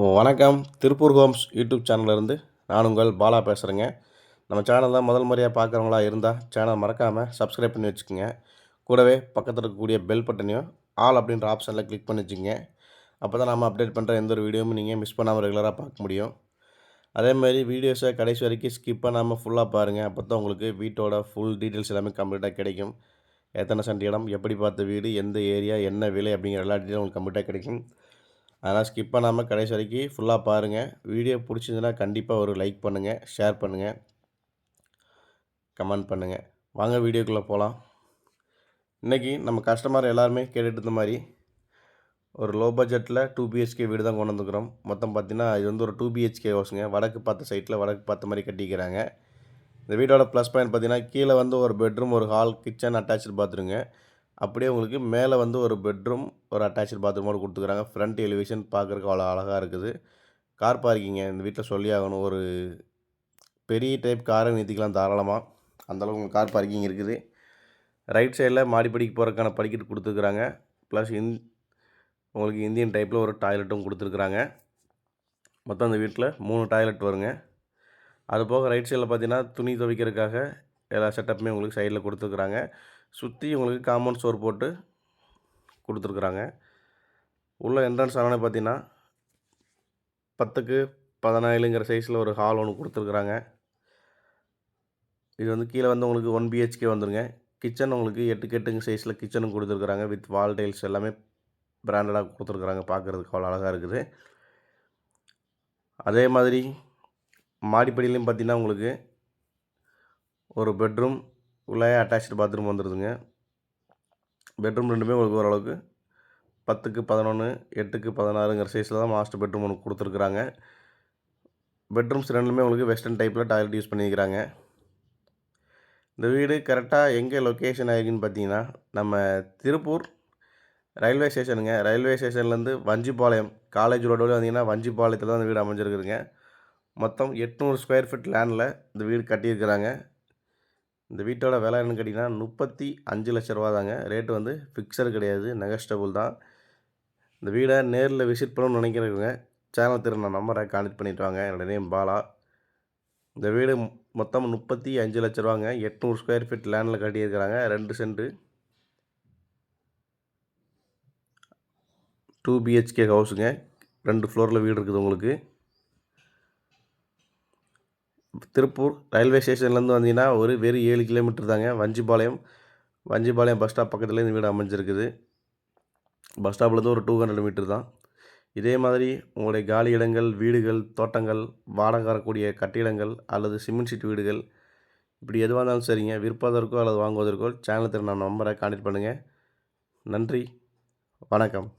வணக்கம். Tiruppur Holmes YouTube சேனல்லேருந்து நான் உங்கள் பாலா பேசுகிறேங்க. நம்ம சேனலில் முதல் முறையாக பார்க்குறவங்களா இருந்தால் சேனல் மறக்காமல் சப்ஸ்கிரைப் பண்ணி வச்சுக்கோங்க. கூடவே பக்கத்தில் இருக்கக்கூடிய பெல் பட்டனையும் ஆல் அப்படின்ற ஆப்ஷனில் கிளிக் பண்ணி வச்சுக்கோங்க. அப்போ தான் நம்ம அப்டேட் பண்ணுற எந்த ஒரு வீடியோவும் நீங்கள் மிஸ் பண்ணாமல் ரெகுலராக பார்க்க முடியும். அதேமாதிரி வீடியோஸை கடைசி வரைக்கும் ஸ்கிப் பண்ணாமல் ஃபுல்லாக பாருங்கள். அப்போ தான் உங்களுக்கு வீட்டோட ஃபுல் டீட்டெயில்ஸ் எல்லாமே கம்ப்ளீட்டாக கிடைக்கும். எத்தனை சென்ட் இடம், எப்படி பார்த்த வீடு, எந்த ஏரியா, என்ன விலை அப்படிங்கிற எல்லா டீட்டெயிலும் உங்களுக்கு கம்ப்ளீட்டாக கிடைக்கும். அதனால் ஸ்கிப் பண்ணாமல் கடைசி வரைக்கும் ஃபுல்லாக பாருங்கள். வீடியோ பிடிச்சிருந்துன்னா கண்டிப்பாக ஒரு லைக் பண்ணுங்கள், ஷேர் பண்ணுங்கள், கமெண்ட் பண்ணுங்கள். வாங்க வீடியோக்குள்ளே போகலாம். இன்றைக்கி நம்ம கஸ்டமர் எல்லாருமே கேட்டுட்டு இருந்த மாதிரி ஒரு லோ பட்ஜெட்டில் 2 பிஹெச்கே வீடு தான் கொண்டு வந்துக்கிறோம். மொத்தம் பார்த்திங்கன்னா இது வந்து ஒரு 2 பிஹெச்கே ஹவுஸுங்க. வடக்கு பார்த்த சைட்டில் வடக்கு பார்த்த மாதிரி கட்டிக்கிறாங்க. இந்த வீடோட ப்ளஸ் பாயிண்ட் பார்த்திங்கன்னா கீழே வந்து ஒரு பெட்ரூம், ஒரு ஹால், கிச்சன், அட்டாச்சு பாத்ரூங்க. அப்படியே உங்களுக்கு மேலே வந்து ஒரு பெட்ரூம், ஒரு அட்டாச்சு பாத்ரூமோடு கொடுத்துக்கிறாங்க. ஃப்ரண்ட் எலிவேஷன் பார்க்குறக்கு அவ்வளோ அழகாக இருக்குது. கார் பார்க்கிங்க இந்த வீட்டில் சொல்லி ஆகணும். ஒரு பெரிய டைப் காரை நிறுத்திக்கலாம் தாராளமாக. அந்தளவுக்கு உங்களுக்கு கார் பார்க்கிங் இருக்குது. ரைட் சைடில் மாடிப்படிக்கு போகிறதுக்கான படிக்கட்டு கொடுத்துருக்குறாங்க. ப்ளஸ் உங்களுக்கு இந்தியன் டைப்பில் ஒரு டாய்லெட்டும் கொடுத்துருக்குறாங்க. மொத்தம் அந்த வீட்டில் 3 டாய்லெட் வருங்க. அது போக ரைட் சைடில் பார்த்தீங்கன்னா துணி துவைக்கிறதுக்காக எல்லா செட்டப்புமே உங்களுக்கு சைடில் கொடுத்துருக்குறாங்க. சுற்றி உங்களுக்கு காம்பவுண்ட் ஸ்டோர் போட்டு கொடுத்துருக்குறாங்க. உள்ள என்ட்ரன்ஸ் ஆனோடனே பார்த்தீங்கன்னா 10க்கு 17ங்கிற சைஸில் ஒரு ஹால் ஒன்று கொடுத்துருக்குறாங்க. இது வந்து கீழே வந்து உங்களுக்கு 1 பிஹெச்கே வந்துருங்க. கிச்சன் உங்களுக்கு 8க்கு 8ங்க சைஸில் கிச்சனும் கொடுத்துருக்குறாங்க. வித் வால் டைல்ஸ் எல்லாமே பிராண்டடாக கொடுத்துருக்குறாங்க. பார்க்குறதுக்கு அவ்வளோ அழகாக இருக்குது. அதே மாதிரி மாடிப்படியிலையும் பார்த்தீங்கன்னா உங்களுக்கு ஒரு பெட்ரூம் உள்ளே அட்டாச்சு பாத்ரூம் வந்துடுதுங்க. பெட்ரூம் ரெண்டுமே உங்களுக்கு ஓரளவுக்கு 10க்கு 11, 8க்கு 16ங்கிற சைஸில் தான் மாஸ்டர் பெட்ரூம் ஒன்று கொடுத்துருக்குறாங்க. பெட்ரூம்ஸ் ரெண்டுமே உங்களுக்கு வெஸ்டர்ன் டைப்பில் டாய்லெட் யூஸ் பண்ணியிருக்கிறாங்க. இந்த வீடு கரெக்டாக எங்கே லொக்கேஷன் ஆகிருக்குன்னு பார்த்தீங்கன்னா நம்ம திருப்பூர் ரயில்வே ஸ்டேஷனுங்க. ரயில்வே ஸ்டேஷன்லேருந்து வஞ்சிபாளையம் காலேஜ் ரோடு வந்தீங்கன்னா வஞ்சிபாளையத்தில் தான் இந்த வீடு அமைஞ்சிருக்குதுங்க. மொத்தம் 800 ஸ்கொயர் ஃபீட் லேண்டில் இந்த வீடு கட்டியிருக்கிறாங்க. இந்த வீட்டோட விலை என்னன்னு கேட்டிங்கன்னா 35 லட்ச ரூபா தாங்க. ரேட்டு வந்து ஃபிக்ஸடு கிடையாது, நெகஸ்டபுள் தான். இந்த வீடை நேரில் விசிட் பண்ணணும்னு நினைக்கிறவங்க சேனல் திறன நம்பரை கான்டெக்ட் பண்ணிட்டு வாங்க. என்னோடய நேம் பாலா. இந்த வீடு மொத்தம் 35 லட்ச ரூபாங்க. 800 ஸ்கொயர் ஃபீட் லேண்டில் கட்டியிருக்கிறாங்க. 2 சென்ட்டு 2 பிஹெச்கே ஹவுஸுங்க. 2 ஃப்ளோரில் வீடு இருக்குது உங்களுக்கு. திருப்பூர் ரயில்வே ஸ்டேஷன்லேருந்து வந்தீங்கன்னா வெறும் 7 கிலோமீட்டர் தாங்க. வஞ்சிபாளையம் பஸ் ஸ்டாப் பக்கத்துலேயே இந்த வீடு அமைஞ்சிருக்குது. பஸ் ஸ்டாப்லேருந்து ஒரு 200 மீட்டர் தான். இதே மாதிரி உங்களுடைய காலி இடங்கள், வீடுகள், தோட்டங்கள், வாடகை வரக்கூடிய கட்டிடங்கள் அல்லது சிமெண்ட் ஷீட் வீடுகள் இப்படி எதுவாக இருந்தாலும் சரிங்க, விற்பதற்கோ அல்லது வாங்குவதற்கோ சேனல் திறன நம்பரை கான்டெக்ட் பண்ணுங்கள். நன்றி, வணக்கம்.